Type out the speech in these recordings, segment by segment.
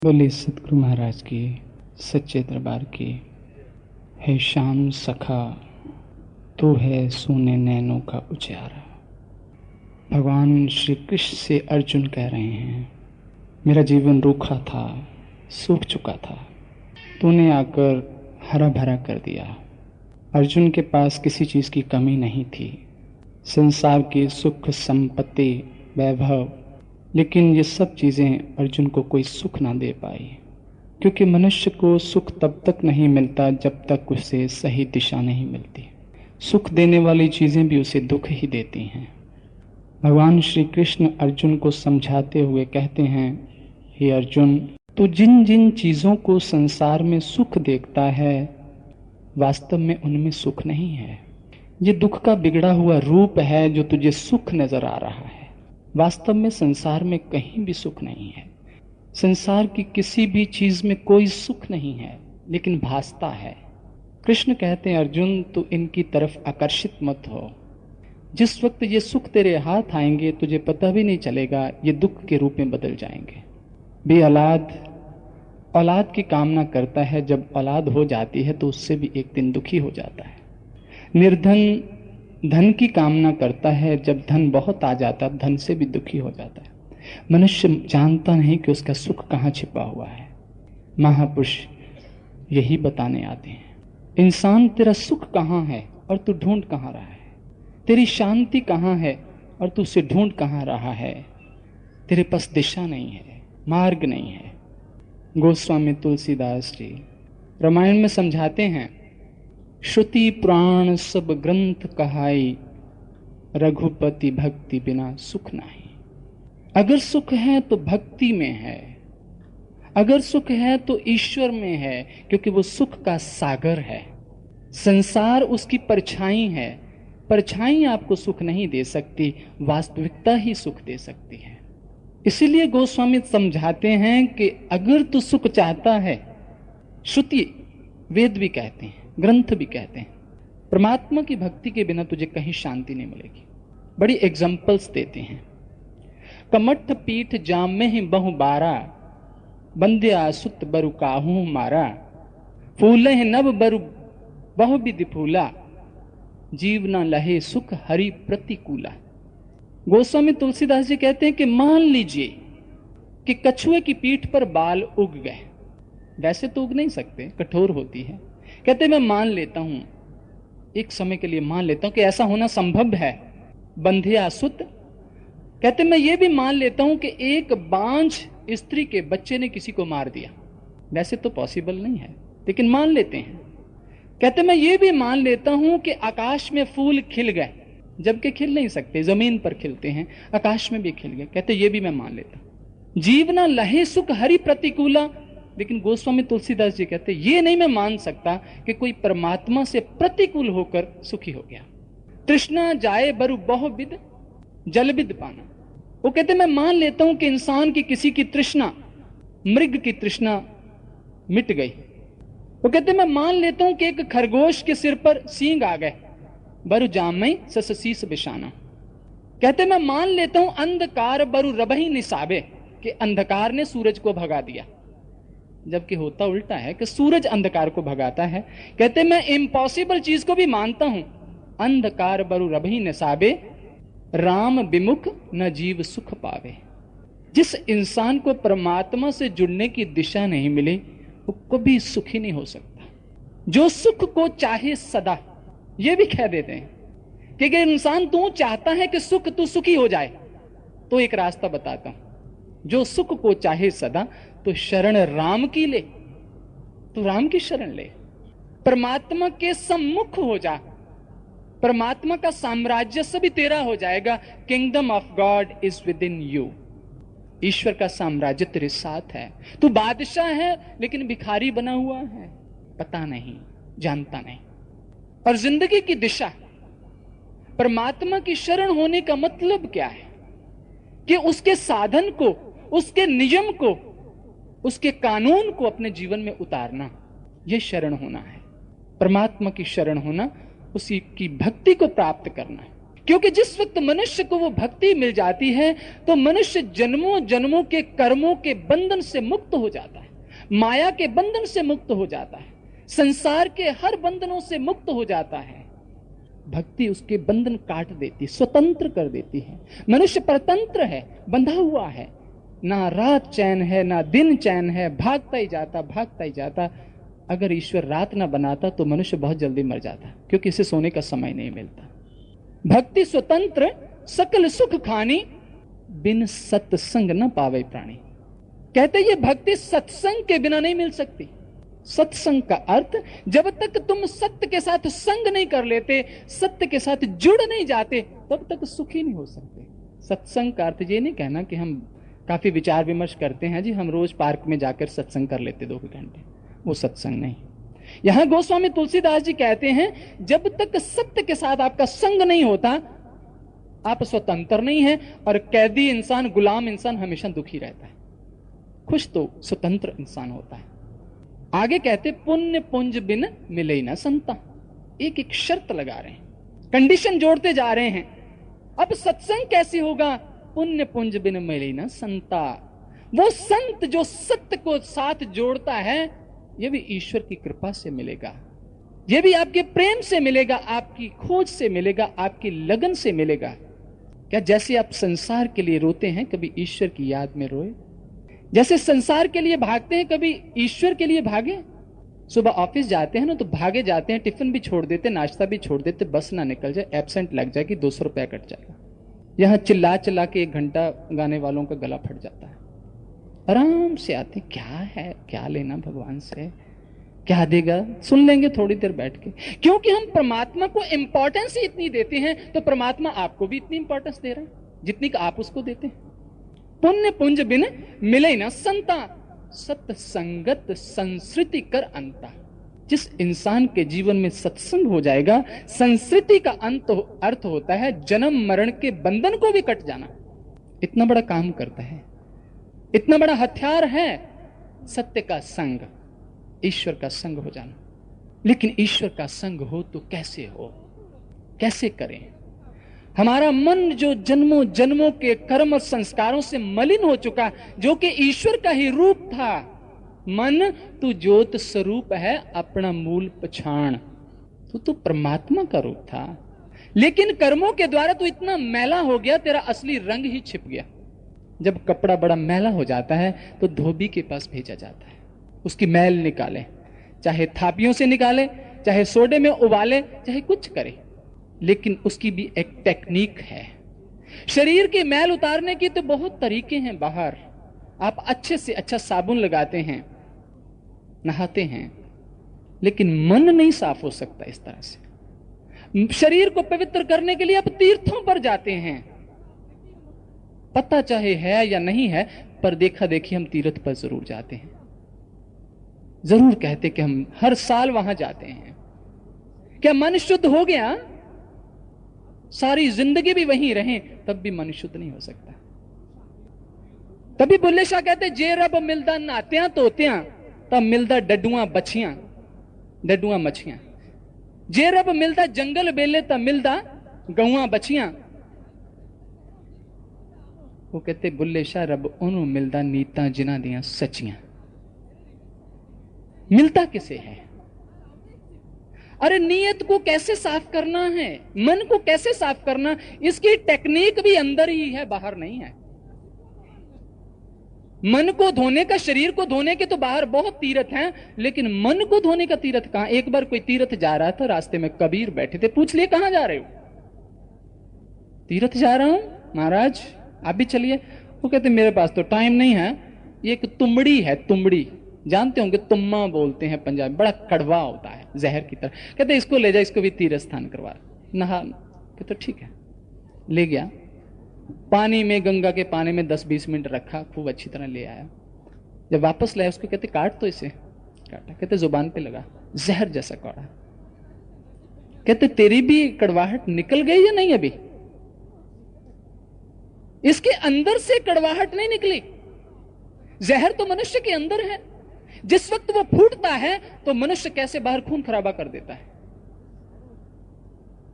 बोले सतगुरु महाराज की, सच्चे दरबार की। है शाम सखा, तू है सोने नैनों का उजियारा। भगवान श्री कृष्ण से अर्जुन कह रहे हैं, मेरा जीवन रूखा था, सूख चुका था, तूने आकर हरा भरा कर दिया। अर्जुन के पास किसी चीज़ की कमी नहीं थी, संसार की सुख, संपत्ति, वैभव, लेकिन ये सब चीज़ें अर्जुन को कोई सुख ना दे पाई, क्योंकि मनुष्य को सुख तब तक नहीं मिलता जब तक उसे सही दिशा नहीं मिलती। सुख देने वाली चीज़ें भी उसे दुख ही देती हैं। भगवान श्री कृष्ण अर्जुन को समझाते हुए कहते हैं, हे अर्जुन, तो जिन जिन चीज़ों को संसार में सुख देखता है, वास्तव में उनमें सुख नहीं है। ये दुख का बिगड़ा हुआ रूप है जो तुझे सुख नजर आ रहा है। वास्तव में संसार में कहीं भी सुख नहीं है। संसार की किसी भी चीज में कोई सुख नहीं है, लेकिन भासता है। कृष्ण कहते हैं, अर्जुन तू इनकी तरफ आकर्षित मत हो। जिस वक्त ये सुख तेरे हाथ आएंगे तुझे पता भी नहीं चलेगा, ये दुख के रूप में बदल जाएंगे। बे औलाद की कामना करता है, जब औलाद हो जाती है तो उससे भी एक दिन दुखी हो जाता है। निर्धन धन की कामना करता है, जब धन बहुत आ जाता है धन से भी दुखी हो जाता है। मनुष्य जानता नहीं कि उसका सुख कहाँ छिपा हुआ है। महापुरुष यही बताने आते हैं, इंसान तेरा सुख कहाँ है और तू ढूंढ कहाँ रहा है। तेरी शांति कहाँ है और तू उसे ढूंढ कहाँ रहा है। तेरे पास दिशा नहीं है, मार्ग नहीं है। गोस्वामी तुलसीदास जी रामायण में समझाते हैं, श्रुति पुराण सब ग्रंथ कहाई, रघुपति भक्ति बिना सुख नहीं। अगर सुख है तो भक्ति में है, अगर सुख है तो ईश्वर में है, क्योंकि वो सुख का सागर है। संसार उसकी परछाई है। परछाई आपको सुख नहीं दे सकती, वास्तविकता ही सुख दे सकती है। इसीलिए गोस्वामी समझाते हैं कि अगर तू सुख चाहता है, श्रुति वेद भी कहते हैं, ग्रंथ भी कहते हैं, परमात्मा की भक्ति के बिना तुझे कहीं शांति नहीं मिलेगी। बड़ी एग्जाम्पल्स देते हैं। कमठ पीठ जाम में ही बहु बारा, बंध्या सुत बरु काहू मारा। फूले नभ बरु बहु विधि फूला, जीव न लहे सुख हरि प्रतिकूला। गोस्वामी तुलसीदास जी कहते हैं कि मान लीजिए कि कछुए की पीठ पर बाल उग गए। वैसे तो उग नहीं सकते, कठोर होती है। कहते मैं मान लेता हूं, एक समय के लिए मान लेता हूं कि ऐसा होना संभव है। बंध्या सुत, कहते मैं ये भी मान लेता हूं कि एक बांझ स्त्री के बच्चे ने किसी को मार दिया। वैसे तो पॉसिबल नहीं है, लेकिन मान लेते हैं। कहते मैं ये भी मान लेता हूं कि आकाश में फूल खिल गए, जबकि खिल नहीं सकते, जमीन पर खिलते हैं, आकाश में भी खिल गए। कहते ये भी मैं मान लेता हूं। जीव ना लहे सुख हरि प्रतिकूला, लेकिन गोस्वामी तुलसीदास जी कहते ये नहीं मैं मान सकता कि कोई परमात्मा से प्रतिकूल होकर सुखी हो गया। तृष्णा जाए बरु बहुविध जलविद पाना। वो कहते मैं मान लेता हूं कि इंसान की किसी की तृष्णा, मृग की तृष्णा मिट गई। वो कहते मैं मान लेता हूं कि एक खरगोश के सिर पर सींग आ गए, बरु जामई ससीस बिशाना। कहते मैं मान लेता हूं अंधकार बरु रबही निसाबे, कि अंधकार ने सूरज को भगा दिया, जबकि होता उल्टा है कि सूरज अंधकार को भगाता है। कहते मैं इम्पॉसिबल चीज को भी मानता हूं, अंधकार बरु रबही निसाबे, राम विमुख न जीव सुख पावे। जिस इंसान को परमात्मा से जुड़ने की दिशा नहीं मिली, वो कभी सुखी नहीं हो सकता। जो सुख को चाहे सदा, ये भी कह देते हैं कि अगर इंसान तू चाहता है कि सुख तू सुखी हो जाए, तो एक रास्ता बताता हूं। जो सुख को चाहे सदा, तो शरण राम की ले, तू राम की शरण ले। परमात्मा के सम्मुख हो जा, परमात्मा का साम्राज्य सभी तेरा हो जाएगा। Kingdom of God is within you. ईश्वर का साम्राज्य तेरे साथ है। तू बादशाह है, लेकिन भिखारी बना हुआ है, पता नहीं, जानता नहीं। और जिंदगी की दिशा, परमात्मा की शरण होने का मतलब क्या है कि उसके साधन को, उसके नियम को, उसके कानून को अपने जीवन में उतारना, यह शरण होना है। परमात्मा की शरण होना, उसी की भक्ति को प्राप्त करना है। क्योंकि जिस वक्त मनुष्य को वो भक्ति मिल जाती है तो मनुष्य जन्मों जन्मों के कर्मों के बंधन से मुक्त हो जाता है, माया के बंधन से मुक्त हो जाता है, संसार के हर बंधनों से मुक्त हो जाता है। भक्ति उसके बंधन काट देती, स्वतंत्र कर देती है। मनुष्य परतंत्र है, बंधा हुआ है, ना रात चैन है ना दिन चैन है, भागता ही जाता भागता ही जाता। अगर ईश्वर रात ना बनाता तो मनुष्य बहुत जल्दी मर जाता, क्योंकि इसे सोने का समय नहीं मिलता। भक्ति स्वतंत्र सकल सुख खानी, बिन सत्संग न पावे प्राणी। कहते ये भक्ति सत्संग के बिना नहीं मिल सकती। सत्संग का अर्थ, जब तक तुम सत्य के साथ संग नहीं कर लेते, सत्य के साथ जुड़ नहीं जाते, तब तक सुखी नहीं हो सकते। सत्संग का अर्थ ये नहीं कहना कि हम काफी विचार विमर्श करते हैं जी, हम रोज पार्क में जाकर सत्संग कर लेते 2 घंटे, वो सत्संग नहीं। यहां गोस्वामी तुलसीदास जी कहते हैं, जब तक सत्य के साथ आपका संग नहीं होता, आप स्वतंत्र नहीं है, और कैदी इंसान, गुलाम इंसान हमेशा दुखी रहता है। खुश तो स्वतंत्र इंसान होता है। आगे कहते, पुण्य पुंज बिन मिले न संता। एक एक शर्त लगा रहे हैं, कंडीशन जोड़ते जा रहे हैं। अब सत्संग कैसे होगा? पुण्य पुंज बिन मिले न संता। वो संत जो सत्य को साथ जोड़ता है, ये भी ईश्वर की कृपा से मिलेगा, ये भी आपके प्रेम से मिलेगा, आपकी खोज से मिलेगा, आपकी लगन से मिलेगा। क्या जैसे आप संसार के लिए रोते हैं, कभी ईश्वर की याद में रोए? जैसे संसार के लिए भागते हैं, कभी ईश्वर के लिए भागे? सुबह ऑफिस जाते हैं ना, तो भागे जाते हैं, टिफिन भी छोड़ देते, नाश्ता भी छोड़ देते, बस ना निकल जाए, एब्सेंट लग जाए कि 200 रुपया कट जाएगा। यहां चिल्ला चिल्ला के 1 घंटा गाने वालों का गला फट जाता है। आराम से आते, क्या है, क्या लेना भगवान से, क्या देगा, सुन लेंगे थोड़ी देर बैठ के। क्योंकि हम परमात्मा को इंपॉर्टेंस ही इतनी देते हैं, तो परमात्मा आपको भी इतनी इंपॉर्टेंस दे रहा है जितनी कि आप उसको देते हैं। पुण्य पुंज बिन मिले न संता, सत संगत संस्कृति कर अंता। जिस इंसान के जीवन में सत्संग हो जाएगा, संस्कृति का अर्थ होता है जन्म मरण के बंधन को भी कट जाना। इतना बड़ा काम करता है, इतना बड़ा हथियार है सत्य का संग, ईश्वर का संग हो जाना। लेकिन ईश्वर का संग हो तो कैसे हो, कैसे करें? हमारा मन जो जन्मों जन्मों के कर्म और संस्कारों से मलिन हो चुका, जो कि ईश्वर का ही रूप था। मन तू ज्योत स्वरूप है, अपना मूल पछाण। तू परमात्मा का रूप था, लेकिन कर्मों के द्वारा तू इतना मैला हो गया, तेरा असली रंग ही छिप गया। जब कपड़ा बड़ा मैला हो जाता है तो धोबी के पास भेजा जाता है, उसकी मैल निकाले, चाहे थापियों से निकाले, चाहे सोडे में उबाले, चाहे कुछ करे, लेकिन उसकी भी एक टेक्निक है। शरीर की मैल उतारने की तो बहुत तरीके हैं बाहर। आप अच्छे से अच्छा साबुन लगाते हैं, नहाते हैं, लेकिन मन नहीं साफ हो सकता इस तरह से। शरीर को पवित्र करने के लिए आप तीर्थों पर जाते हैं, पता चाहे है या नहीं है, पर देखा देखी हम तीर्थ पर जरूर जाते हैं, जरूर कहते कि हम हर साल वहां जाते हैं। क्या मन शुद्ध हो गया? सारी जिंदगी भी वहीं रहें तब भी मन शुद्ध नहीं हो सकता। तभी बुल्ले शाह कहते, जे रब मिलदा नात्या तोत्या, तब मिलदा डडुआ बछियां, डडुआ मछियां। जे रब मिलदा जंगल बेले, तब मिलदा गौआ बछियां। वो कहते, बुल्ले शाह रब ओनू मिलदा नीता जिन्हां दियां सच्चियां। मिलता किसे है? अरे नीयत को कैसे साफ करना है, मन को कैसे साफ करना, इसकी टेक्निक भी अंदर ही है, बाहर नहीं है। मन को धोने का, शरीर को धोने के तो बाहर बहुत तीर्थ हैं, लेकिन मन को धोने का तीर्थ कहां? एक बार कोई तीर्थ जा रहा था, रास्ते में कबीर बैठे थे, पूछ लिए कहां जा रहे हो? तीर्थ जा रहा हूं महाराज, आप भी चलिए। वो कहते मेरे पास तो टाइम नहीं है। ये एक तुमड़ी है, तुमड़ी जानते होंगे, तुम्मा बोलते हैं पंजाबी, बड़ा कड़वा होता है जहर की तरह। कहते इसको ले जा, इसको भी तीर्थ स्थान करवा, नहा। कहते ठीक है, ले गया, पानी में, गंगा के पानी में 10-20 मिनट रखा, खूब अच्छी तरह ले आया। जब वापस लाया उसको कहते काट तो इसे, काटा, कहते जुबान पे लगा, जहर जैसा कौड़ा। कहते तेरी भी कड़वाहट निकल गई या नहीं? अभी इसके अंदर से कड़वाहट नहीं निकली। जहर तो मनुष्य के अंदर है, जिस वक्त वो फूटता है तो मनुष्य कैसे बाहर खून खराबा कर देता है।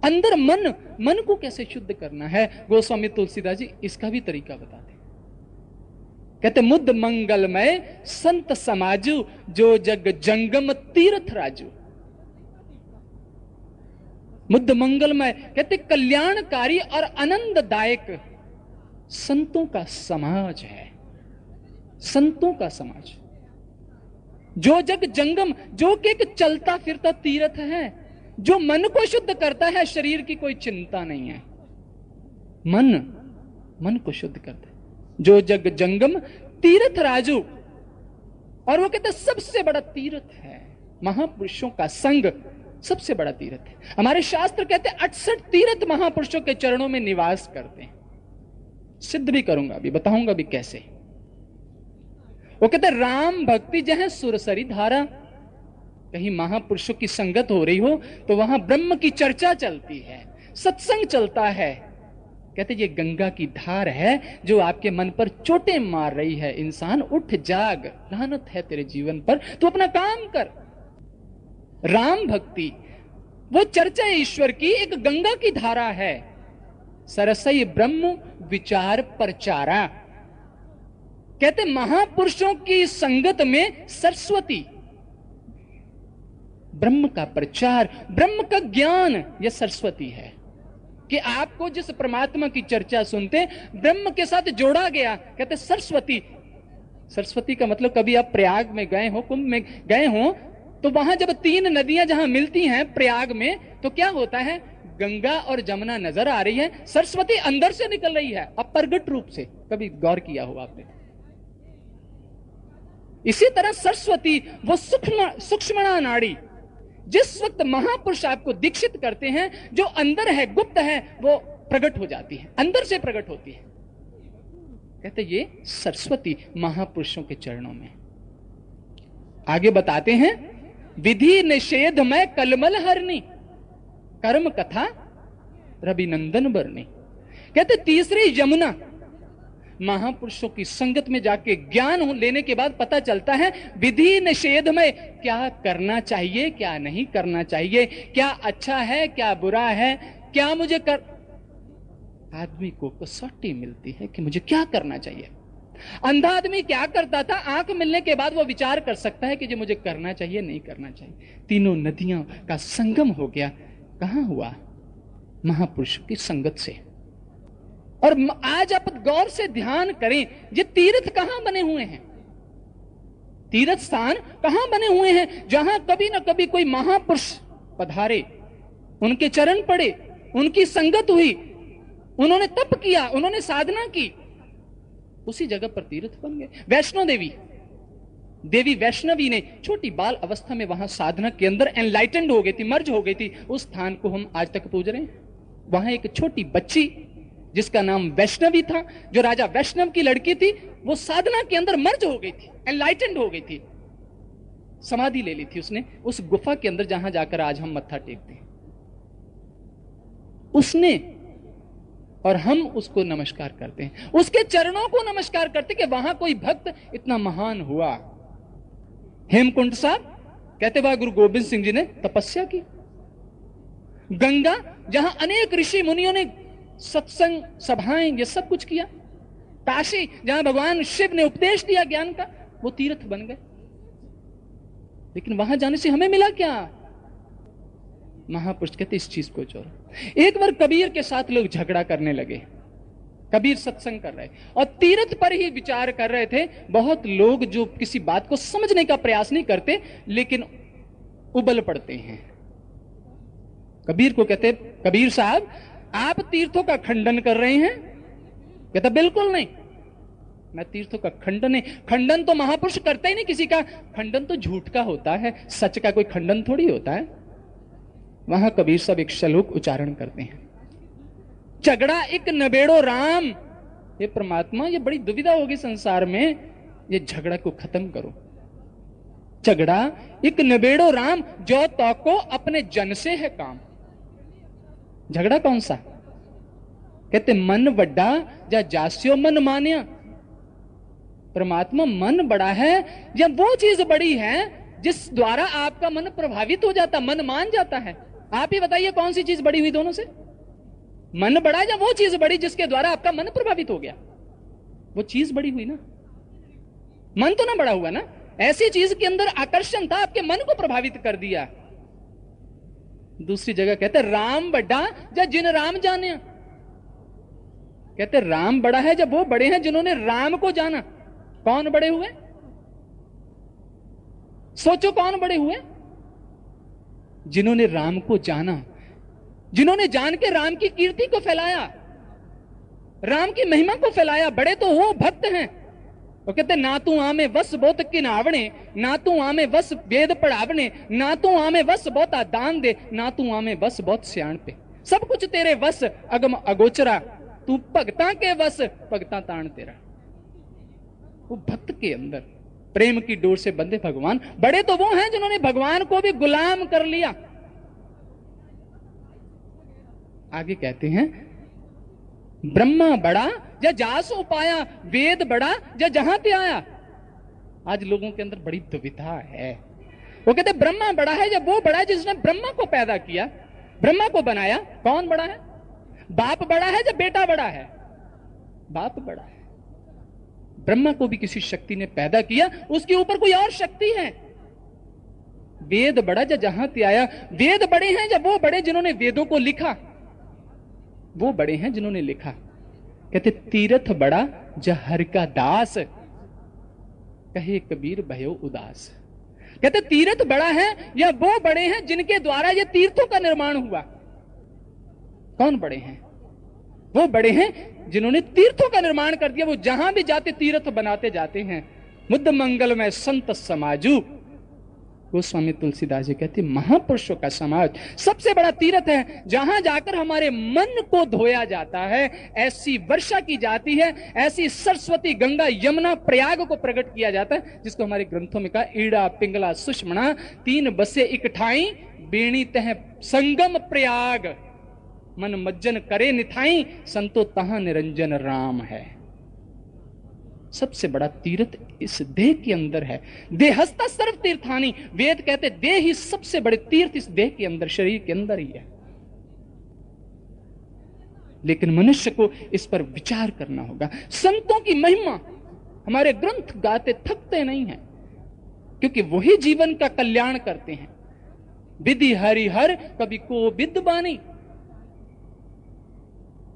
अंदर मन को कैसे शुद्ध करना है, गोस्वामी तुलसीदास जी इसका भी तरीका बताते हैं। कहते मुद्द मंगलमय संत समाजु, जो जग जंगम तीर्थ राजू। मुद्द मंगलमय कहते कल्याणकारी और आनंददायक संतों का समाज है, संतों का समाज। जो जग जंगम, जो कि एक चलता फिरता तीर्थ है, जो मन को शुद्ध करता है, शरीर की कोई चिंता नहीं है, मन को शुद्ध करता है। जो जग जंगम तीर्थ राजू, और वो कहते सबसे बड़ा तीर्थ है महापुरुषों का संग, सबसे बड़ा तीर्थ है। हमारे शास्त्र कहते 68 तीर्थ महापुरुषों के चरणों में निवास करते हैं। सिद्ध भी करूंगा, अभी बताऊंगा भी कैसे। वो कहते राम भक्ति जहां सुरसरी धारा, कहीं महापुरुषों की संगत हो रही हो तो वहां ब्रह्म की चर्चा चलती है, सत्संग चलता है। कहते ये गंगा की धार है जो आपके मन पर चोटें मार रही है। इंसान उठ जाग, लानत है तेरे जीवन पर, तू अपना काम कर। राम भक्ति वो चर्चा ईश्वर की एक गंगा की धारा है। सरसई ब्रह्म विचार प्रचारा, कहते महापुरुषों की संगत में सरस्वती, ब्रह्म का प्रचार, ब्रह्म का ज्ञान, यह सरस्वती है। कि आपको जिस परमात्मा की चर्चा सुनते ब्रह्म के साथ जोड़ा गया, कहते सरस्वती। सरस्वती का मतलब कभी आप प्रयाग में गए हो, कुंभ में गए हो, तो वहां जब 3 नदियां जहां मिलती हैं प्रयाग में, तो क्या होता है, गंगा और जमुना नजर आ रही है, सरस्वती अंदर से निकल रही है अप्रगट रूप से। कभी गौर किया हो आपने? इसी तरह सरस्वती वो सूक्ष्म नाड़ी, जिस वक्त महापुरुष आपको दीक्षित करते हैं, जो अंदर है, गुप्त है, वो प्रकट हो जाती है, अंदर से प्रकट होती है। कहते ये सरस्वती महापुरुषों के चरणों में। आगे बताते हैं, विधि निषेध में कलमल हरनी, कर्म कथा रविनंदन बरनी। कहते तीसरी यमुना, महापुरुषों की संगत में जाके ज्ञान लेने के बाद पता चलता है विधि निषेध में क्या करना चाहिए, क्या नहीं करना चाहिए, क्या अच्छा है, क्या बुरा है, क्या मुझे कर। आदमी को कसौटी मिलती है कि मुझे क्या करना चाहिए। अंधा आदमी क्या करता था, आंख मिलने के बाद वो विचार कर सकता है कि जो मुझे करना चाहिए, नहीं करना चाहिए। तीनों नदियों का संगम हो गया। कहां हुआ? महापुरुषों की संगत से। और आज आप गौर से ध्यान करें, ये तीर्थ कहां बने हुए हैं, तीर्थ स्थान कहां बने हुए हैं, जहां कभी ना कभी कोई महापुरुष पधारे, उनके चरण पड़े, उनकी संगत हुई, उन्होंने तप किया, उन्होंने साधना की, उसी जगह पर तीर्थ बन गए। वैष्णो देवी वैष्णवी ने छोटी बाल अवस्था में वहां साधना के अंदर एनलाइटेंड हो गई थी, मर्ज हो गई थी। उस स्थान को हम आज तक पूज रहे हैं। वहां एक छोटी बच्ची जिसका नाम वैष्णवी था, जो राजा वैष्णव की लड़की थी, वो साधना के अंदर मर्ज हो गई थी, एनलाइटेंड हो गई थी, समाधि ले ली थी उसने उस गुफा के अंदर जहां जाकर आज हम मत्था टेकते हैं। उसने और हम उसको नमस्कार करते हैं, उसके चरणों को नमस्कार करते कि वहां कोई भक्त इतना महान हुआ। हेमकुंड साहब कहते वहां गुरु गोबिंद सिंह जी ने तपस्या की। गंगा जहां अनेक ऋषि मुनियों ने सत्संग सभाएं ये सब कुछ किया। काशी जहां भगवान शिव ने उपदेश दिया ज्ञान का, वो तीर्थ बन गए। लेकिन वहां जाने से हमें मिला क्या? महापुरुष कहते इस चीज को छोड़ो। एक बार कबीर के साथ लोग झगड़ा करने लगे। कबीर सत्संग कर रहे और तीर्थ पर ही विचार कर रहे थे। बहुत लोग जो किसी बात को समझने का प्रयास नहीं करते, लेकिन उबल पड़ते हैं। कबीर को कहते, कबीर साहब आप तीर्थों का खंडन कर रहे हैं? कहता बिल्कुल नहीं, मैं तीर्थों का खंडन नहीं। खंडन तो महापुरुष करते ही नहीं किसी का, खंडन तो झूठ का होता है, सच का कोई खंडन थोड़ी होता है। वहां कबीर साहब एक श्लोक उच्चारण करते हैं, झगड़ा एक नबेड़ो राम। ये परमात्मा, ये बड़ी दुविधा होगी संसार में, ये झगड़ा को खत्म करो। झगड़ा एक नबेड़ो राम, जो तो को अपने जन से है काम। झगड़ा कौन सा? कहते मन बड़ा या जास्यो मन मान्या। परमात्मा मन बड़ा है या वो चीज बड़ी है जिस द्वारा आपका मन प्रभावित हो जाता, मन मान जाता है। आप ही बताइए कौन सी चीज बड़ी हुई दोनों से? मन बड़ा या वो चीज बड़ी जिसके द्वारा आपका मन प्रभावित हो गया? वो चीज बड़ी हुई ना, मन तो ना बड़ा हुआ ना। ऐसी चीज के अंदर आकर्षण था, आपके मन को प्रभावित कर दिया। दूसरी जगह कहते राम बड़ा या जिन राम जाने। कहते राम बड़ा है जब वो बड़े हैं जिन्होंने राम को जाना। कौन बड़े हुए? सोचो कौन बड़े हुए? जिन्होंने राम को जाना, जिन्होंने जान के राम की कीर्ति को फैलाया, राम की महिमा को फैलाया। बड़े तो वो भक्त हैं। वो कहते ना तू आमे वस बहुत किनावणे, ना तू आमे वस वेद पढ़ावणे, ना तू आमे वस बहुता दान दे, ना तू आमे वस बहुत सियाण पे। सब कुछ तेरे वस अगम अगोचरा, तू भगता के वस भगता ताण तेरा। वो भक्त के अंदर प्रेम की डोर से बंधे भगवान। बड़े तो वो हैं जिन्होंने भगवान को भी गुलाम कर लिया। आगे कहते हैं ब्रह्मा बड़ा या जासो पाया, वेद बड़ा या जहां ते आया। आज लोगों के अंदर बड़ी दुविधा है। वो कहते ब्रह्मा बड़ा है या वो बड़ा है जिसने ब्रह्मा को पैदा किया, ब्रह्मा को बनाया। कौन बड़ा है? बाप बड़ा है या बेटा बड़ा है? बाप बड़ा है। ब्रह्मा को भी किसी शक्ति ने पैदा किया, उसके ऊपर कोई और शक्ति है। वेद बड़ा या जहां ते आया। वेद बड़े हैं या वो बड़े जिन्होंने वेदों को लिखा? वो बड़े हैं जिन्होंने लिखा। कहते तीर्थ बड़ा या हर का दास, कहे कबीर भयो उदास। कहते तीर्थ बड़ा है या वो बड़े हैं जिनके द्वारा ये तीर्थों का निर्माण हुआ। कौन बड़े हैं? वो बड़े हैं जिन्होंने तीर्थों का निर्माण कर दिया। वो जहां भी जाते तीर्थ बनाते जाते हैं। मुद्द मंगल में संत समाजू। गोस्वामी तुलसीदास जी कहते महापुरुषों का समाज सबसे बड़ा तीर्थ है, जहां जाकर हमारे मन को धोया जाता है। ऐसी वर्षा की जाती है, ऐसी सरस्वती गंगा यमुना प्रयाग को प्रकट किया जाता है, जिसको हमारे ग्रंथों में कहा ईड़ा पिंगला सुषमणा तीन बसे इकठाई, बेणी तह संगम प्रयाग, मन मज्जन करे निथाई, संतो तहां निरंजन राम है। सबसे बड़ा तीर्थ इस देह के अंदर है। देहस्ता सर्व तीर्थानी। वेद कहते देह ही सबसे बड़े तीर्थ इस देह के अंदर, शरीर के अंदर ही है। लेकिन मनुष्य को इस पर विचार करना होगा। संतों की महिमा हमारे ग्रंथ गाते थकते नहीं हैं, क्योंकि वही जीवन का कल्याण करते हैं। विधि हरिहर कभी को विद बानी।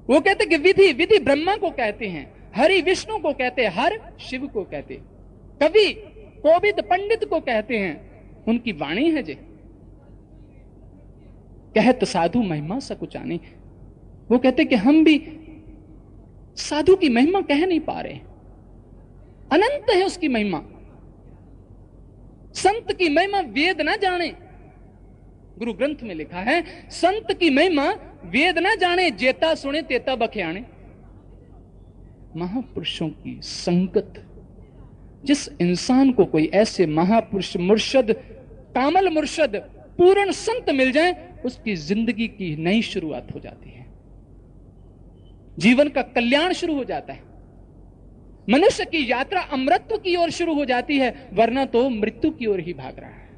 वो कहते कि विधि, विधि ब्रह्मा को कहते हैं, हरि विष्णु को कहते हैं, हर शिव को कहते, कवि कोविद पंडित को कहते हैं। उनकी वाणी है जे कहत साधु महिमा सकुचानी। वो कहते कि हम भी साधु की महिमा कह नहीं पा रहे। अनंत है उसकी महिमा। संत की महिमा वेद ना जाने। गुरु ग्रंथ में लिखा है संत की महिमा वेद ना जाने, जेता सुने तेता बख्याने। महापुरुषों की संगत, जिस इंसान को कोई ऐसे महापुरुष मुर्शद, कामल मुर्शद, पूर्ण संत मिल जाए, उसकी जिंदगी की नई शुरुआत हो जाती है। जीवन का कल्याण शुरू हो जाता है। मनुष्य की यात्रा अमृतत्व की ओर शुरू हो जाती है, वरना तो मृत्यु की ओर ही भाग रहा है।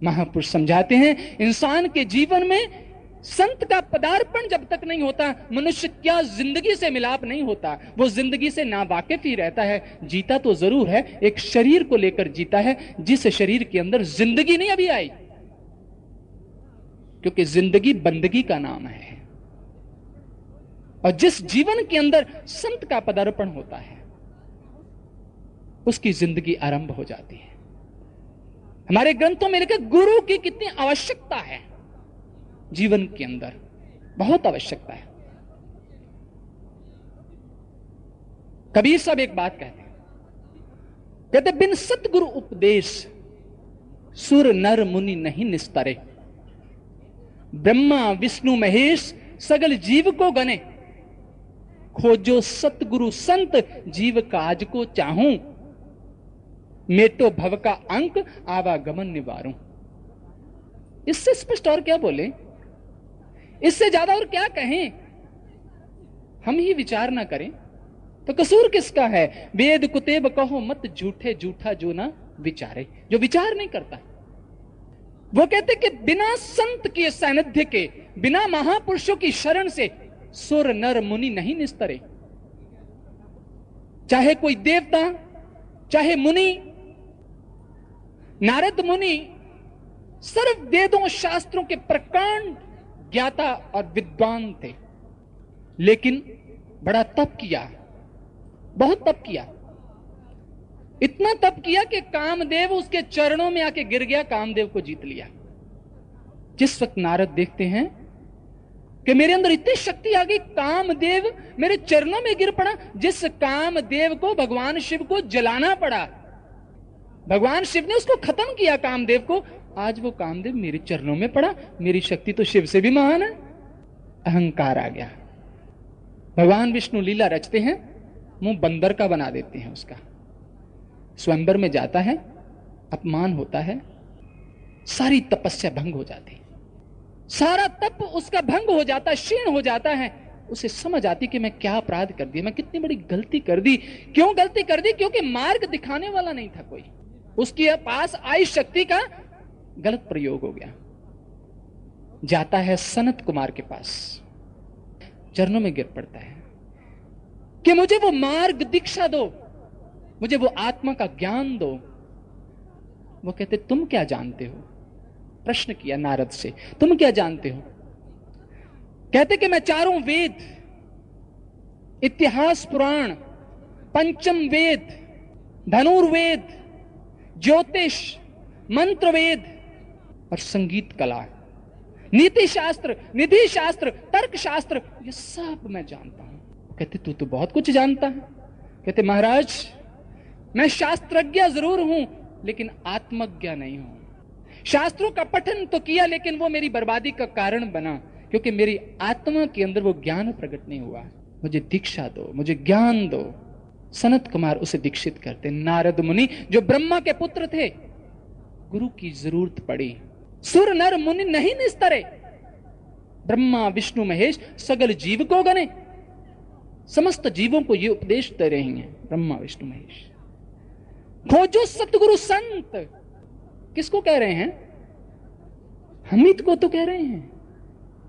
महापुरुष समझाते हैं इंसान के जीवन में संत का पदार्पण जब तक नहीं होता, मनुष्य क्या जिंदगी से मिलाप नहीं होता। वो जिंदगी से नावाकिफ ही रहता है। जीता तो जरूर है, एक शरीर को लेकर जीता है, जिस शरीर के अंदर जिंदगी नहीं अभी आई, क्योंकि जिंदगी बंदगी का नाम है। और जिस जीवन के अंदर संत का पदार्पण होता है, उसकी जिंदगी आरंभ हो जाती है। हमारे ग्रंथों में लिखा गुरु की कितनी आवश्यकता है जीवन के अंदर, बहुत आवश्यकता है। कबीर साहब एक बात कहते बिन सतगुरु उपदेश सुर नर मुनि नहीं निस्तरे। ब्रह्मा विष्णु महेश सगल जीव को गने, खोजो सतगुरु संत जीव काज को चाहूं। मेटो भव का अंक आवागमन निवारूं। इससे स्पष्ट और क्या बोले, इससे ज्यादा और क्या कहें। हम ही विचार ना करें तो कसूर किसका है। वेद कुतेब कहो मत झूठे, झूठा जो ना विचारे। जो विचार नहीं करता, वो कहते कि बिना संत के सानिध्य के, बिना महापुरुषों की शरण से सुर नर मुनि नहीं निस्तरे। चाहे कोई देवता, चाहे मुनि, नारद मुनि सर्व वेदों शास्त्रों के प्रकांड ज्ञाता और विद्वान थे, लेकिन बड़ा तप किया, बहुत तप किया। इतना तप किया कि कामदेव उसके चरणों में आके गिर गया, कामदेव को जीत लिया। जिस वक्त नारद देखते हैं कि मेरे अंदर इतनी शक्ति आ गई, कामदेव मेरे चरणों में गिर पड़ा, जिस कामदेव को भगवान शिव को जलाना पड़ा, भगवान शिव ने उसको खत्म किया कामदेव को, आज वो कामदेव मेरे चरणों में पड़ा, मेरी शक्ति तो शिव से भी महान है। अहंकार आ गया। भगवान विष्णु लीला रचते हैं, मुंह बंदर का बना देते हैं उसका, स्वयंवर में जाता है, अपमान होता है, सारी तपस्या भंग हो जाती, सारा तप उसका भंग हो जाता, क्षीण हो जाता है। उसे समझ आती कि मैं क्या अपराध कर दिया, मैं कितनी बड़ी गलती कर दी। क्यों गलती कर दी? क्योंकि मार्ग दिखाने वाला नहीं था कोई, उसके पास आई शक्ति का गलत प्रयोग हो गया। जाता है सनत कुमार के पास, चरणों में गिर पड़ता है कि मुझे वो मार्ग दीक्षा दो, मुझे वो आत्मा का ज्ञान दो। वो कहते तुम क्या जानते हो? प्रश्न किया नारद से, तुम क्या जानते हो? कहते कि मैं चारों वेद, इतिहास पुराण, पंचम वेद, धनुर्वेद, ज्योतिष, मंत्र वेद और संगीत कला, नीति शास्त्र, निधि शास्त्र, तर्क शास्त्र, ये सब मैं जानता हूं। कहते तू तो बहुत कुछ जानता है। कहते महाराज मैं शास्त्रज्ञ जरूर हूं, लेकिन आत्मज्ञ नहीं हूं। शास्त्रों का पठन तो किया, लेकिन वो मेरी बर्बादी का कारण बना, क्योंकि मेरी आत्मा के अंदर वो ज्ञान प्रकट नहीं हुआ। मुझे दीक्षा दो, मुझे ज्ञान दो। सनत कुमार उसे दीक्षित करते। नारद मुनि जो ब्रह्मा के पुत्र थे, गुरु की जरूरत पड़ी। सुर नर मुनि नहीं निस्तरे, ब्रह्मा विष्णु महेश सगल जीव को गने, समस्त जीवों को ये उपदेश दे रहे हैं ब्रह्मा विष्णु महेश। खोजो सतगुरु संत, किसको कह रहे हैं? हमित को तो कह रहे हैं।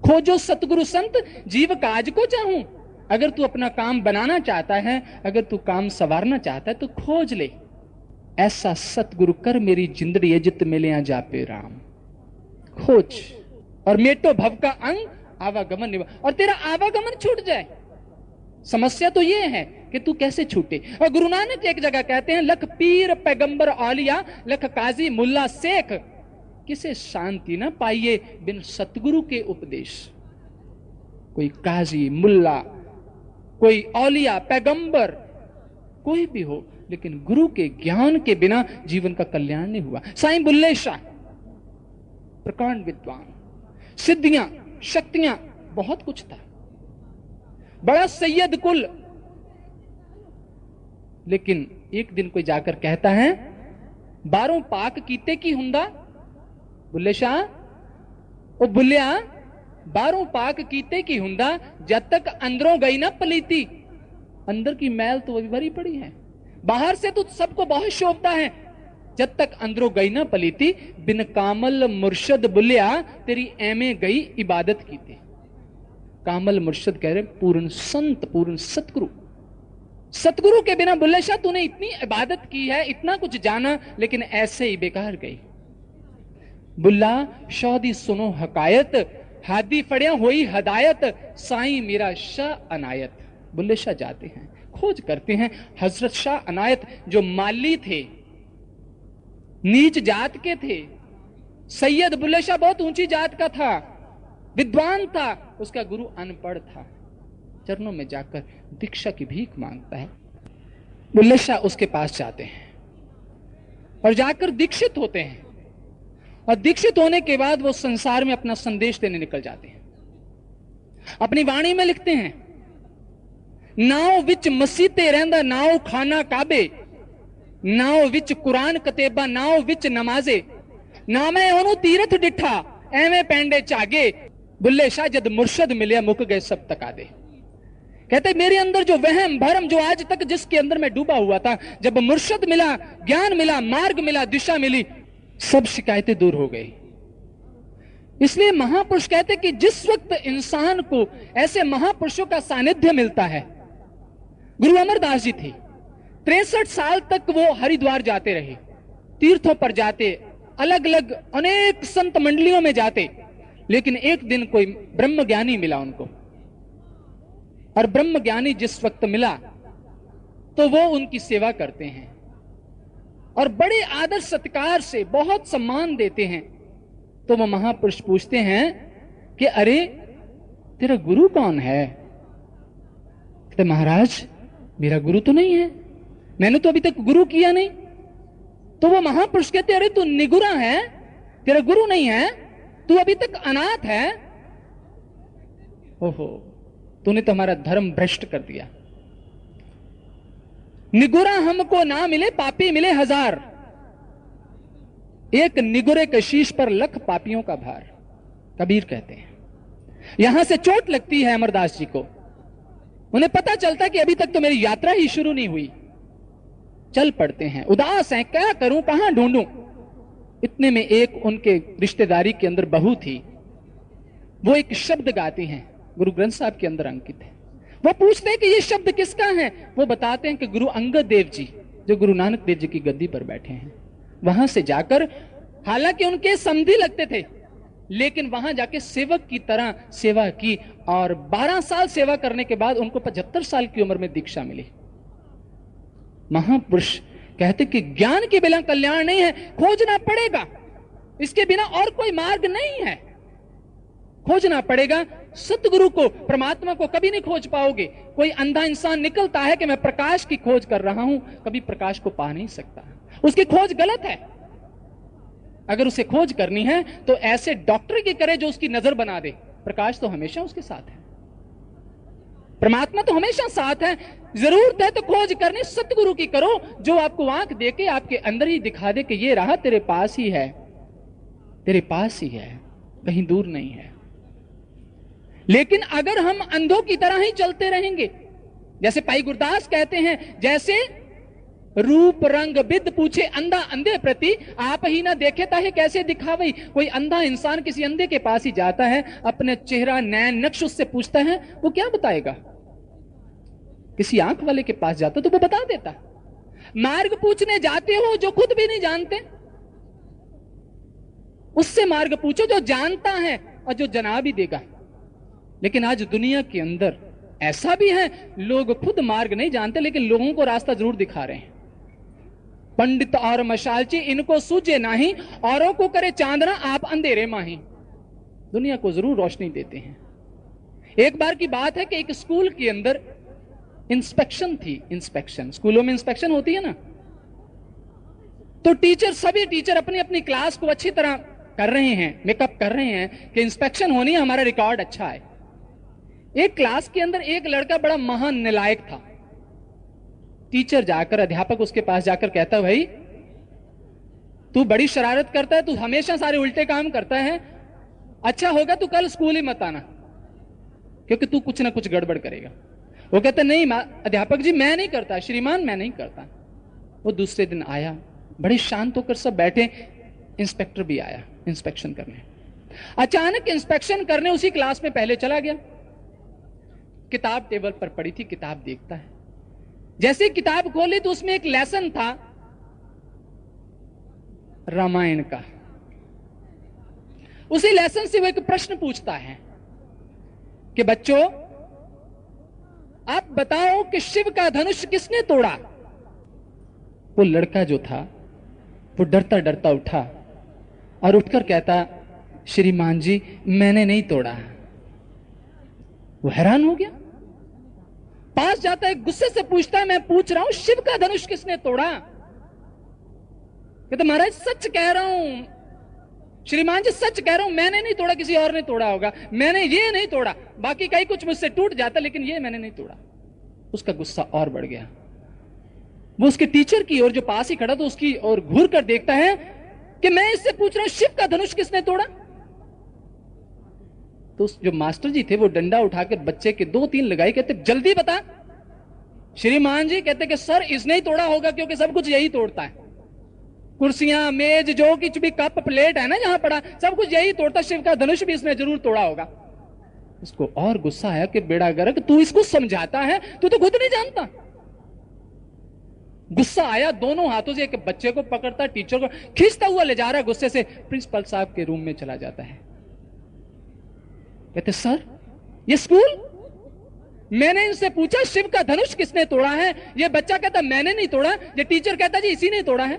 खोजो सतगुरु संत, जीव काज को चाहूं। अगर तू अपना काम बनाना चाहता है, अगर तू काम संवारना चाहता है, तो खोज ले ऐसा सतगुरु कर मेरी जिंदड़ी जित मिले जापे राम। खोज और मेटो भव का अंग आवागमन निवा, और तेरा आवागमन छूट जाए। समस्या तो ये है कि तू कैसे छूटे। और गुरु नानक एक जगह कहते हैं, लख पीर पैगंबर औलिया, लख काजी मुल्ला शेख, किसे शांति ना पाइए बिन सतगुरु के उपदेश। कोई काजी मुल्ला, कोई औलिया, पैगंबर, कोई भी हो, लेकिन गुरु के ज्ञान के बिना जीवन का कल्याण नहीं हुआ। साईं बुल्ले शाह प्रकांड विद्वान, सिद्धियां, शक्तियां, बहुत कुछ था, बड़ा सैयद कुल। लेकिन एक दिन कोई जाकर कहता है, 12 पाक कीते की हुंदा। बुल्ले शाह, ओ बुल्लिया, 12 पाक कीते की हुंदा, जब तक अंदरों गई ना पलीती। अंदर की मैल तो अभी भरी पड़ी है, बाहर से तो सबको बहुत शोभता है, जब तक अंदरों गई ना पलीती। बिन कामल मुर्शद बुल्लिया, तेरी ऐमे गई इबादत कीते। कामल मुर्शद कह रहे पूर्ण संत, पूर्ण सतगुरु। सतगुरु के बिना बुल्ले शाह तूने इतनी इबादत की है, इतना कुछ जाना, लेकिन ऐसे ही बेकार गई। बुल्ला शौदी सुनो हकायत, हादी फड़िया हुई हदायत, साईं मेरा शाह अनायत। बुल्ले शाह जाते हैं, खोज करते हैं। हजरत शाह अनायत जो माली थे, नीच जात के थे। सैयद बुल्ले शाह बहुत ऊंची जात का था, विद्वान था, उसका गुरु अनपढ़ था। चरणों में जाकर दीक्षा की भीख मांगता है। बुल्ले शाह उसके पास जाते हैं और जाकर दीक्षित होते हैं। और दीक्षित होने के बाद वो संसार में अपना संदेश देने निकल जाते हैं। अपनी वाणी में लिखते हैं, नाव विच मसीते रहंदा, नाव खाना काबे, नाव विच कुरान कतेबा, नाव विच नमाजे, ना मैं ओनू तीरथ डिठा, एवें पैंडे चागे। बुल्ले शाह जद मुर्शद मिले मुक गए सब तका दे। कहते मेरे अंदर जो वहम भरम, जो आज तक जिसके अंदर मैं डूबा हुआ था, जब मुर्शद मिला, ज्ञान मिला, मार्ग मिला, दिशा मिली, सब शिकायतें दूर हो गई। इसलिए महापुरुष कहते कि जिस वक्त इंसान को ऐसे महापुरुषों का सानिध्य मिलता है, गुरु अमरदास जी थे, 63 साल तक वो हरिद्वार जाते रहे, तीर्थों पर जाते, अलग अलग अनेक संत मंडलियों में जाते, लेकिन एक दिन कोई ब्रह्म ज्ञानी मिला उनको, और ब्रह्म ज्ञानी जिस वक्त मिला तो वो उनकी सेवा करते हैं और बड़े आदर सत्कार से बहुत सम्मान देते हैं। तो वो महापुरुष पूछते हैं कि अरे तेरा गुरु कौन है? कहते महाराज मेरा गुरु तो नहीं है, मैंने तो अभी तक गुरु किया नहीं। तो वो महापुरुष कहते अरे तू निगुरा है, तेरा गुरु नहीं है, तू अभी तक अनाथ है। ओहो, तूने तो हमारा धर्म भ्रष्ट कर दिया। निगुरा हमको ना मिले, पापी मिले हजार, एक निगुरे के शीश पर लख पापियों का भार, कबीर कहते हैं। यहां से चोट लगती है अमरदास जी को, उन्हें पता चलता कि अभी तक तो मेरी यात्रा ही शुरू नहीं हुई। चल पड़ते हैं, उदास हैं, क्या करूं, कहां ढूंढूं। इतने में एक उनके रिश्तेदारी के अंदर बहू थी, वो एक शब्द गाती हैं, गुरु ग्रंथ साहब के अंदर अंकित है। वो पूछते हैं कि ये शब्द किसका है? वो बताते हैं कि गुरु अंगद देव जी, जो गुरु नानक देव जी की गद्दी पर बैठे हैं, वहां से जाकर, हालांकि उनके समधी लगते थे, लेकिन वहां जाके सेवक की तरह सेवा की और 12 साल सेवा करने के बाद उनको 75 साल की उम्र में दीक्षा मिली। महापुरुष कहते कि ज्ञान के बिना कल्याण नहीं है, खोजना पड़ेगा, इसके बिना और कोई मार्ग नहीं है, खोजना पड़ेगा। सतगुरु को, परमात्मा को कभी नहीं खोज पाओगे। कोई अंधा इंसान निकलता है कि मैं प्रकाश की खोज कर रहा हूं, कभी प्रकाश को पा नहीं सकता, उसकी खोज गलत है। अगर उसे खोज करनी है तो ऐसे डॉक्टर की करे जो उसकी नजर बना दे। प्रकाश तो हमेशा उसके साथ है, परमात्मा तो हमेशा साथ है। जरूरत है तो खोज करनी सतगुरु की करो, जो आपको आंख देके आपके अंदर ही दिखा दे कि ये राह तेरे पास ही है, तेरे पास ही है, कहीं दूर नहीं है। लेकिन अगर हम अंधों की तरह ही चलते रहेंगे, जैसे भाई गुरदास कहते हैं, जैसे रूप रंग बिद पूछे अंधा अंधे प्रति, आप ही ना देखे ताहे कैसे दिखावई। कोई अंधा इंसान किसी अंधे के पास ही जाता है, अपने चेहरा नैन नक्श उससे पूछता है, वो क्या बताएगा? किसी आंख वाले के पास जाता तो वो बता देता। मार्ग पूछने जाते हो जो खुद भी नहीं जानते, उससे मार्ग पूछो जो जानता है और जो जना भी देगा। लेकिन आज दुनिया के अंदर ऐसा भी है, लोग खुद मार्ग नहीं जानते लेकिन लोगों को रास्ता जरूर दिखा रहे हैं। पंडित और मशालची इनको सूझे नाही, औरों को करे चांदना आप अंधेरे माही। दुनिया को जरूर रोशनी देते हैं। एक बार की बात है कि एक स्कूल के अंदर इंस्पेक्शन थी। इंस्पेक्शन, स्कूलों में इंस्पेक्शन होती है ना, तो टीचर, सभी टीचर अपनी अपनी क्लास को अच्छी तरह कर रहे हैं, मेकअप कर रहे हैं कि इंस्पेक्शन होनी है, हमारा रिकॉर्ड अच्छा है। एक क्लास के अंदर एक लड़का बड़ा महान नालायक था। टीचर जाकर, अध्यापक उसके पास जाकर कहता, भाई तू बड़ी शरारत करता है, तू हमेशा सारे उल्टे काम करता है, अच्छा होगा तू कल स्कूल ही मत आना, क्योंकि तू कुछ ना कुछ गड़बड़ करेगा। वो कहता, नहीं अध्यापक जी मैं नहीं करता, श्रीमान मैं नहीं करता। वो दूसरे दिन आया, बड़े शांत होकर सब बैठे, इंस्पेक्टर भी आया इंस्पेक्शन करने। अचानक इंस्पेक्शन करने उसी क्लास में पहले चला गया। किताब टेबल पर पड़ी थी, किताब देखता है। जैसे किताब खोली तो उसमें एक लेसन था रामायण का। उसी लेसन से वो एक प्रश्न पूछता है कि बच्चों आप बताओ कि शिव का धनुष किसने तोड़ा? वो लड़का जो था वो डरता डरता उठा और उठकर कहता, श्रीमान जी मैंने नहीं तोड़ा। वो हैरान हो गया, पास जाता है, गुस्से से पूछता है, मैं पूछ रहा हूं शिव का धनुष किसने तोड़ा? कहता, महाराज सच कह रहा हूं, श्रीमान जी सच कह रहा हूं, मैंने नहीं तोड़ा, किसी और ने तोड़ा होगा, मैंने ये नहीं तोड़ा, बाकी कई कुछ मुझसे टूट जाता लेकिन ये मैंने नहीं तोड़ा। उसका गुस्सा और बढ़ गया। वो उसके टीचर की ओर जो पास ही खड़ा था उसकी ओर घूर कर देखता है कि मैं इससे पूछ रहा हूं शिव का धनुष किसने तोड़ा? तो जो मास्टर जी थे वो डंडा उठाकर बच्चे के 2-3 लगाई, कहते जल्दी बता। श्रीमान जी कहते कि सर इसने ही तोड़ा होगा क्योंकि सब कुछ यही तोड़ता है। कुर्सियां, मेज, जो कुछ भी कप प्लेट है ना जहां पड़ा, सब कुछ यही तोड़ता। शिव का धनुष भी इसने जरूर तोड़ा होगा। उसको और गुस्सा आया कि बेड़ा गर्क, तू इसको समझाता है, तू तो खुद नहीं जानता। गुस्सा आया, दोनों हाथों से एक बच्चे को पकड़ता, टीचर को खींचता हुआ ले जा रहा है, गुस्से से प्रिंसिपल साहब के रूम में चला जाता है। कहते सर, ये स्कूल, मैंने इनसे पूछा शिव का धनुष किसने तोड़ा है? ये बच्चा कहता मैंने नहीं तोड़ा। ये टीचर कहता जी इसी ने तोड़ा है।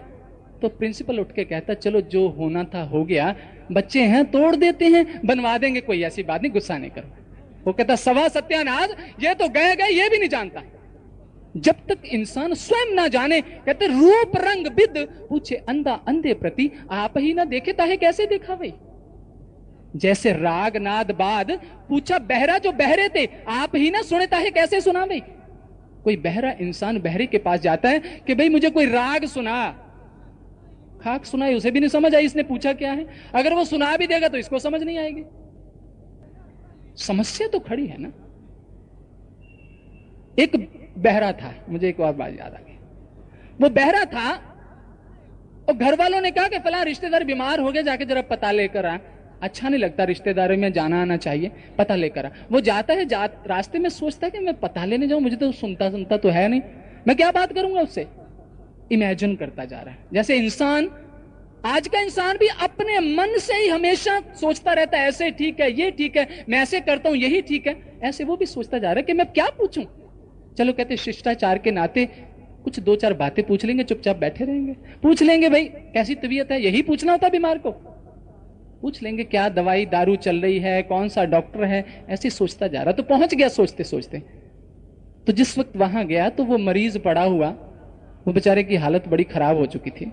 तो प्रिंसिपल उठ के कहता चलो जो होना था हो गया, बच्चे हैं तोड़ देते हैं, बनवा देंगे, कोई ऐसी बात नहीं, गुस्सा नहीं करो। वो कहता सवा सत्यानाश, ये तो गए गए, ये भी नहीं जानता। जब तक इंसान स्वयं ना जाने, कहते रूप रंग विद पूछे अंधा अंधे प्रति, आप ही ना देखे ताहे कैसे देखा भाई। जैसे राग नाद बाद पूछा बहरा जो बहरे थे, आप ही ना सुने ताहे कैसे सुना भाई। कोई बहरा इंसान बहरे के पास जाता है कि भाई मुझे कोई राग सुना, खाक सुनाई, उसे भी नहीं समझ आई, इसने पूछा क्या है। अगर वो सुना भी देगा तो इसको समझ नहीं आएगी। समस्या तो खड़ी है ना। एक बहरा था, मुझे एक और बात याद आ गई। वो बहरा था और घर वालों ने कहा कि फलां रिश्तेदार बीमार हो गए, जाके जरा पता लेकर आ। अच्छा नहीं लगता रिश्तेदारों में जाना आना चाहिए, पता लेकर आ। वो जाता है, रास्ते में सोचता है कि मैं पता लेने जाऊं, मुझे तो सुनता तो है नहीं, मैं क्या बात करूंगा उससे। इमेजिन करता जा रहा है। जैसे इंसान, आज का इंसान भी अपने मन से ही हमेशा सोचता रहता है ऐसे ठीक है, ये ठीक है, मैं ऐसे करता हूं यही ठीक है। ऐसे वो भी सोचता जा रहा है कि मैं क्या पूछूं। चलो कहते शिष्टाचार के नाते कुछ दो चार बातें पूछ लेंगे, चुपचाप बैठे रहेंगे। पूछ लेंगे भाई कैसी तबीयत है, यही पूछना होता बीमार को। पूछ लेंगे क्या दवाई दारू चल रही है, कौन सा डॉक्टर है, ऐसे सोचता जा रहा। तो पहुंच गया सोचते सोचते। तो जिस वक्त वहां गया तो वो मरीज पड़ा हुआ, वो बेचारे की हालत बड़ी खराब हो चुकी थी।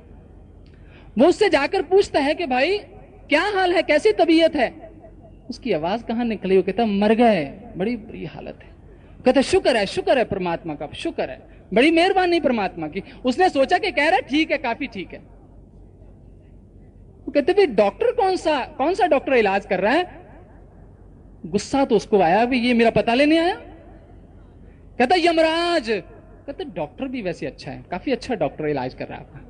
वो उससे जाकर पूछता है कि भाई क्या हाल है, कैसी तबीयत है। उसकी आवाज कहां निकली, वो कहता मर गए, बड़ी बुरी हालत है। कहता शुक्र है परमात्मा का, शुक्र है, बड़ी मेहरबानी परमात्मा की। उसने सोचा कि कह रहा ठीक है, काफी ठीक है। वो कहते भाई डॉक्टर कौन सा डॉक्टर इलाज कर रहा है। गुस्सा तो उसको आया, भाई ये मेरा पता लेने आया। कहता यमराज। कहते डॉक्टर भी वैसे अच्छा है, काफी अच्छा डॉक्टर इलाज कर रहा है आपका।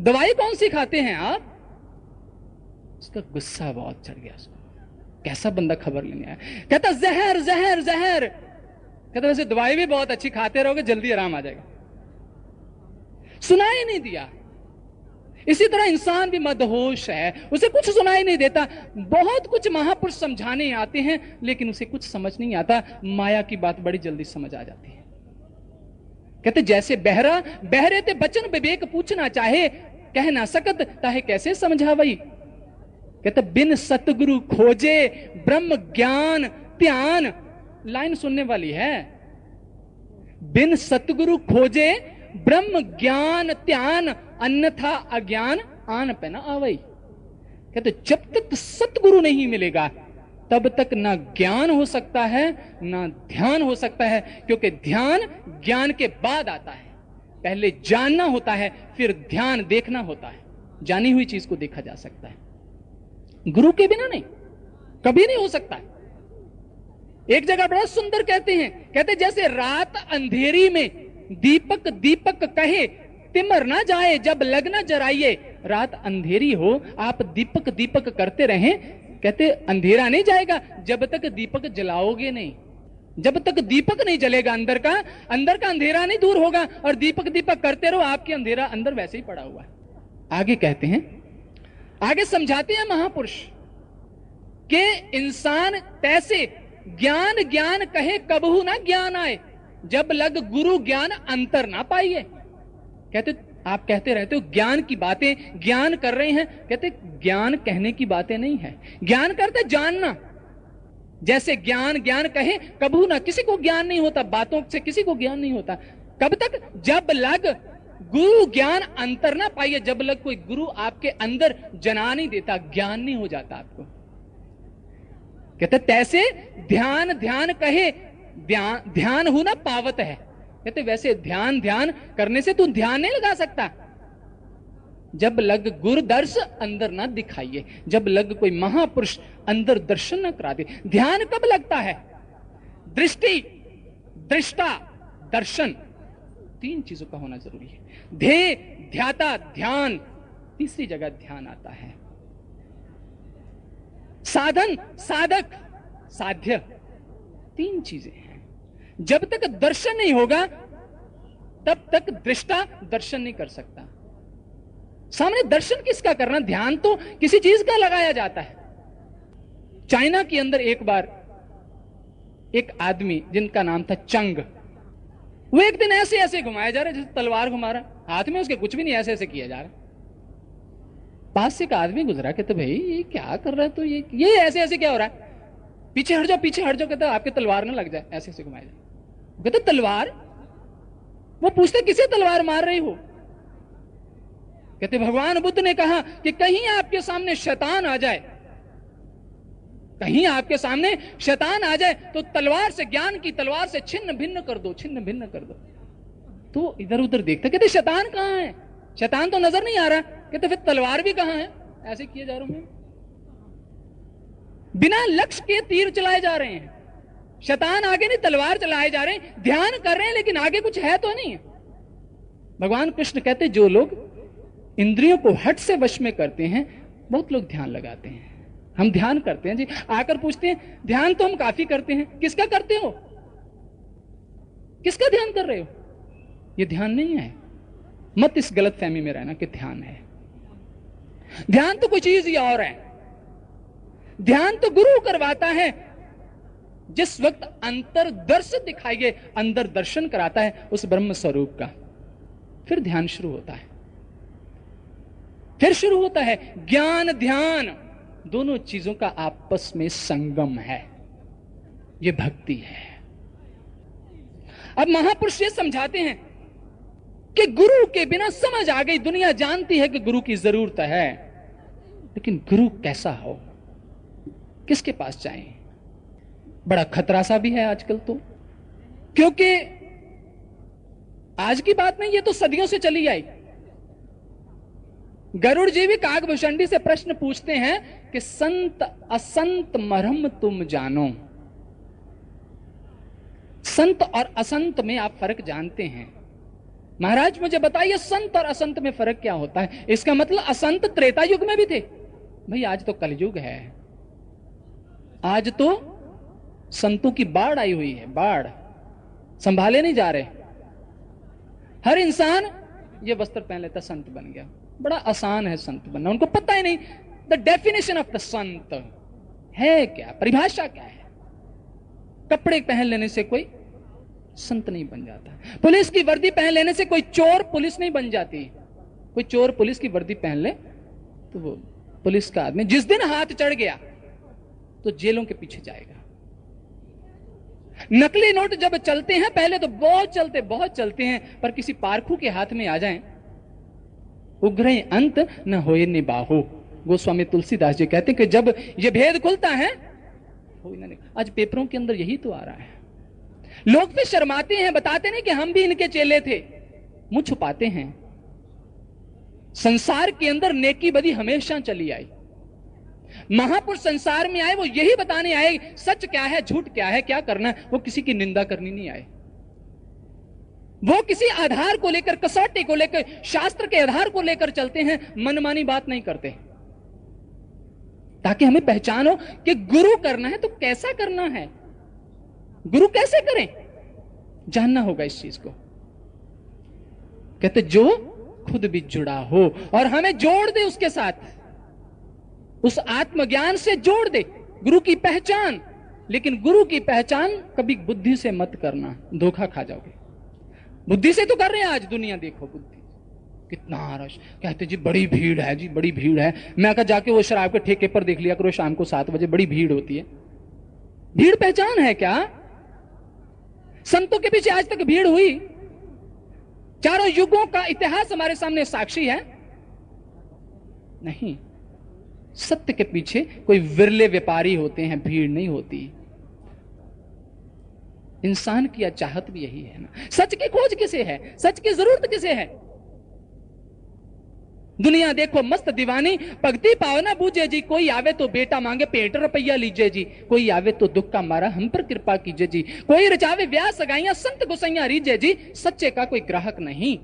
दवाई कौन सी खाते हैं आप। उसका गुस्सा बहुत चढ़ गया उसको, कैसा बंदा खबर लेने आया। कहता जहर जहर जहर। कहता वैसे दवाई भी बहुत अच्छी खाते रहोगे, जल्दी आराम आ जाएगा। सुनाई नहीं दिया। इसी तरह इंसान भी मदहोश है, उसे कुछ सुनाई नहीं देता। बहुत कुछ महापुरुष समझाने आते हैं लेकिन उसे कुछ समझ नहीं आता। माया की बात बड़ी जल्दी समझ आ जाती है। कहते जैसे बहरा बहरे ते बचन विवेक पूछना चाहे, कह ना सकत ताहे कैसे समझा वही। कहते बिन सतगुरु खोजे ब्रह्म ज्ञान ध्यान। लाइन सुनने वाली है। बिन सतगुरु खोजे ब्रह्म ज्ञान ध्यान, अन्यथा अज्ञान आन पे ना आवई। कहते जब तक सतगुरु नहीं मिलेगा तब तक ना ज्ञान हो सकता है ना ध्यान हो सकता है, क्योंकि ध्यान ज्ञान के बाद आता है। पहले जानना होता है, फिर ध्यान देखना होता है। जानी हुई चीज को देखा जा सकता है, गुरु के बिना नहीं, कभी नहीं हो सकता। एक जगह बड़ा सुंदर कहते हैं, कहते जैसे रात अंधेरी में दीपक दीपक कहे तिमर ना जाए जब लग ना जराइए। रात अंधेरी हो, आप दीपक दीपक करते रहें, कहते अंधेरा नहीं जाएगा जब तक दीपक जलाओगे नहीं। जब तक दीपक नहीं जलेगा अंदर का अंधेरा नहीं दूर होगा। और दीपक दीपक करते रहो, आपके अंधेरा अंदर वैसे ही पड़ा हुआ है। आगे कहते हैं, आगे समझाते हैं महापुरुष कि इंसान तैसे ज्ञान ज्ञान कहे कबहू ना ज्ञान आए, जब लग गुरु ज्ञान अंतर ना पाइए। कहते आप कहते रहते हो ज्ञान की बातें, ज्ञान कर रहे हैं। कहते ज्ञान कहने की बातें नहीं है, ज्ञान करते जानना। जैसे ज्ञान ज्ञान कहे कबहू ना, किसी को ज्ञान नहीं होता, बातों से किसी को ज्ञान नहीं होता। कब तक, जब लग गुरु ज्ञान अंतर ना पाइए। जब लग कोई गुरु आपके अंदर जना नहीं देता, ज्ञान नहीं हो जाता आपको। कहते तैसे ध्यान ध्यान कहे ध्यान हो ना पावत है। कहते वैसे ध्यान ध्यान करने से तू ध्यान नहीं लगा सकता। जब लग गुरु दर्श अंदर ना दिखाइए, जब लग कोई महापुरुष अंदर दर्शन ना करा दे। ध्यान कब लगता है, दृष्टि दृष्टा दर्शन, तीन चीजों का होना जरूरी है। ध्येय, ध्याता, ध्यान, तीसरी जगह ध्यान आता है। साधन, साधक, साध्य, तीन चीजें हैं। जब तक दर्शन नहीं होगा तब तक दृष्टा दर्शन नहीं कर सकता। सामने दर्शन किसका करना? ध्यान तो किसी चीज का लगाया जाता है। चाइना के अंदर एक बार एक आदमी जिनका नाम था चंग, वो एक दिन ऐसे ऐसे घुमाया जा रहा है जैसे तलवार घुमा रहा, हाथ में उसके कुछ भी नहीं, ऐसे ऐसे किया जा रहा। पास से एक आदमी गुजरा, कहते भाई ये क्या कर रहा है? तो ये ऐसे ऐसे क्या हो रहा है? पीछे हट जाओ, पीछे हट जाओ। कहते आपके तलवार ना लग जाए, ऐसे ऐसे घुमाया जाए। कहते तलवार? वो पूछते किसे तलवार मार रही हो? कहते भगवान बुद्ध ने कहा कि कहीं आपके सामने शैतान आ जाए, कहीं आपके सामने शैतान आ जाए तो तलवार से, ज्ञान की तलवार से छिन्न भिन्न कर दो, छिन्न भिन्न कर दो। तो इधर उधर देखते, कहते शैतान कहां है? शैतान तो नजर नहीं आ रहा। कहते फिर तलवार भी कहां है? ऐसे किए जा रहा हूं मैं। बिना लक्ष्य के तीर चलाए जा रहे हैं। शैतान आगे नहीं, तलवार चलाए जा रहे हैं। ध्यान कर रहे हैं लेकिन आगे कुछ है तो नहीं। भगवान कृष्ण कहते जो लोग इंद्रियों को हट से वश में करते हैं, बहुत लोग ध्यान लगाते हैं। हम ध्यान करते हैं जी, आकर पूछते हैं ध्यान तो हम काफी करते हैं, किसका करते हो? किसका ध्यान कर रहे हो? ये ध्यान नहीं है। मत इस गलत फहमी में रहना कि ध्यान है। ध्यान तो कोई चीज ही और है। ध्यान तो गुरु करवाता है। जिस वक्त अंतर दर्शन दिखाइए, अंदर दर्शन कराता है उस ब्रह्म स्वरूप का, फिर ध्यान शुरू होता है। फिर शुरू होता है ज्ञान ध्यान, दोनों चीजों का आपस में संगम है। यह भक्ति है। अब महापुरुष ये समझाते हैं कि गुरु के बिना समझ आ गई, दुनिया जानती है कि गुरु की जरूरत है, लेकिन गुरु कैसा हो, किसके पास जाएं? बड़ा खतरा सा भी है आजकल तो, क्योंकि आज की बात नहीं, ये तो सदियों से चली आई। गरुड़ जी भी काकभूषणी से प्रश्न पूछते हैं कि संत असंत मरहम तुम जानो। संत और असंत में आप फर्क जानते हैं? महाराज मुझे बताइए संत और असंत में फर्क क्या होता है? इसका मतलब असंत त्रेता युग में भी थे। भाई आज तो कलयुग है, आज तो संतों की बाढ़ आई हुई है, बाढ़, संभाले नहीं जा रहे। हर इंसान ये वस्त्र पहन लेता संत बन गया। बड़ा आसान है संत बनना, उनको पता ही नहीं द डेफिनेशन ऑफ द संत है क्या, परिभाषा क्या है। कपड़े पहन लेने से कोई संत नहीं बन जाता। पुलिस की वर्दी पहन लेने से कोई चोर पुलिस नहीं बन जाती। कोई चोर पुलिस की वर्दी पहन ले तो वो पुलिस का आदमी जिस दिन हाथ चढ़ गया तो जेलों के पीछे जाएगा। नकली नोट जब चलते हैं, पहले तो बहुत चलते हैं, पर किसी पारखू के हाथ में आ जाएं, उग्र अंत न होए निबाहो। गोस्वामी तुलसीदास जी कहते हैं कि जब ये भेद खुलता है, आज पेपरों के अंदर यही तो आ रहा है। लोग फिर शर्माते हैं, बताते नहीं कि हम भी इनके चेले थे, मुंह छुपाते हैं। संसार के अंदर नेकी बदी हमेशा चली आई। महापुरुष संसार में आए, वो यही बताने आए सच क्या है, झूठ क्या है, क्या करना है। वो किसी की निंदा करनी नहीं आए। वो किसी आधार को लेकर, कसौटी को लेकर, शास्त्र के आधार को लेकर चलते हैं, मनमानी बात नहीं करते, ताकि हमें पहचान हो कि गुरु करना है तो कैसा करना है, गुरु कैसे करें, जानना होगा इस चीज को। कहते जो खुद भी जुड़ा हो और हमें जोड़ दे उसके साथ, उस आत्मज्ञान से जोड़ दे, गुरु की पहचान। लेकिन गुरु की पहचान कभी बुद्धि से मत करना, धोखा खा जाओगे। बुद्धि से तो कर रहे हैं आज दुनिया, देखो बुद्धि कितना रश। कहते जी बड़ी भीड़ है जी, बड़ी भीड़ है। मैं कहा जाके वो शराब के ठेके पर देख लिया करो, शाम को 7 बजे बड़ी भीड़ होती है। भीड़ पहचान है क्या? संतों के पीछे आज तक भीड़ हुई? चारों युगों का इतिहास हमारे सामने साक्षी है। नहीं, सत्य के पीछे कोई विरले व्यापारी होते हैं, भीड़ नहीं होती। इंसान की चाहत भी यही है ना। सच की खोज किसे है, सच की जरूरत किसे है? दुनिया देखो मस्त दीवानी, भक्ति पाओ ना बूझे जी। कोई आवे तो बेटा मांगे पेट रुपया लीजिए जी, कोई आवे तो दुख का मारा हम पर कृपा कीजिए जी, कोई रचावे ब्याह सगाइयां संत गोसाइयां रीजे जी, सच्चे का कोई ग्राहक नहीं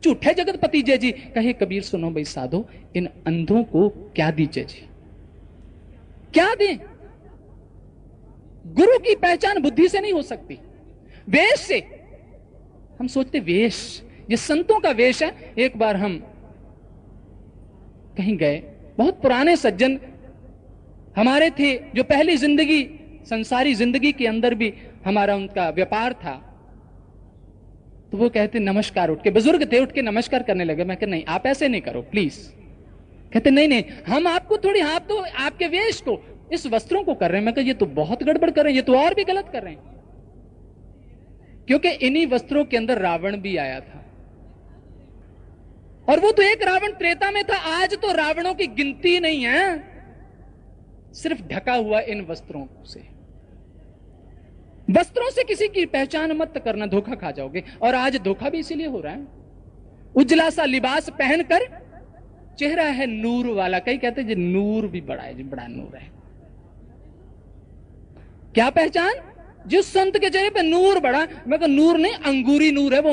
झूठे जगतपति जय जी। कहे कबीर सुनो भाई साधो, इन अंधों को क्या दीजिए जी, क्या दें? गुरु की पहचान बुद्धि से नहीं हो सकती, वेश से। हम सोचते वेश, ये संतों का वेश है। एक बार हम कहीं गए, बहुत पुराने सज्जन हमारे थे, जो पहली जिंदगी, संसारी जिंदगी के अंदर भी हमारा उनका व्यापार था। तो वो कहते नमस्कार, उठ के, बुजुर्ग थे, उठ के नमस्कार करने लगे। मैं कहा नहीं, आप ऐसे नहीं करो प्लीज। कहते नहीं नहीं, हम आपको थोड़ी, आप तो आपके वेश को, इस वस्त्रों को कर रहे हैं। मैं कहा ये तो बहुत गड़बड़ कर रहे हैं, ये तो और भी गलत कर रहे हैं। क्योंकि इन्हीं वस्त्रों के अंदर रावण भी आया था, और वो तो एक रावण त्रेता में था। आज तो रावणों की गिनती नहीं है, सिर्फ ढका हुआ इन वस्त्रों से। वस्त्रों से किसी की पहचान मत करना, धोखा खा जाओगे। और आज धोखा भी इसीलिए हो रहा है। उजला सा लिबास पहनकर, चेहरा है नूर वाला, कई कहते जी नूर भी बड़ा है जी, बड़ा नूर है। क्या पहचान? जिस संत के चेहरे पे नूर बड़ा, मैं कहा नूर नहीं, अंगूरी नूर है वो।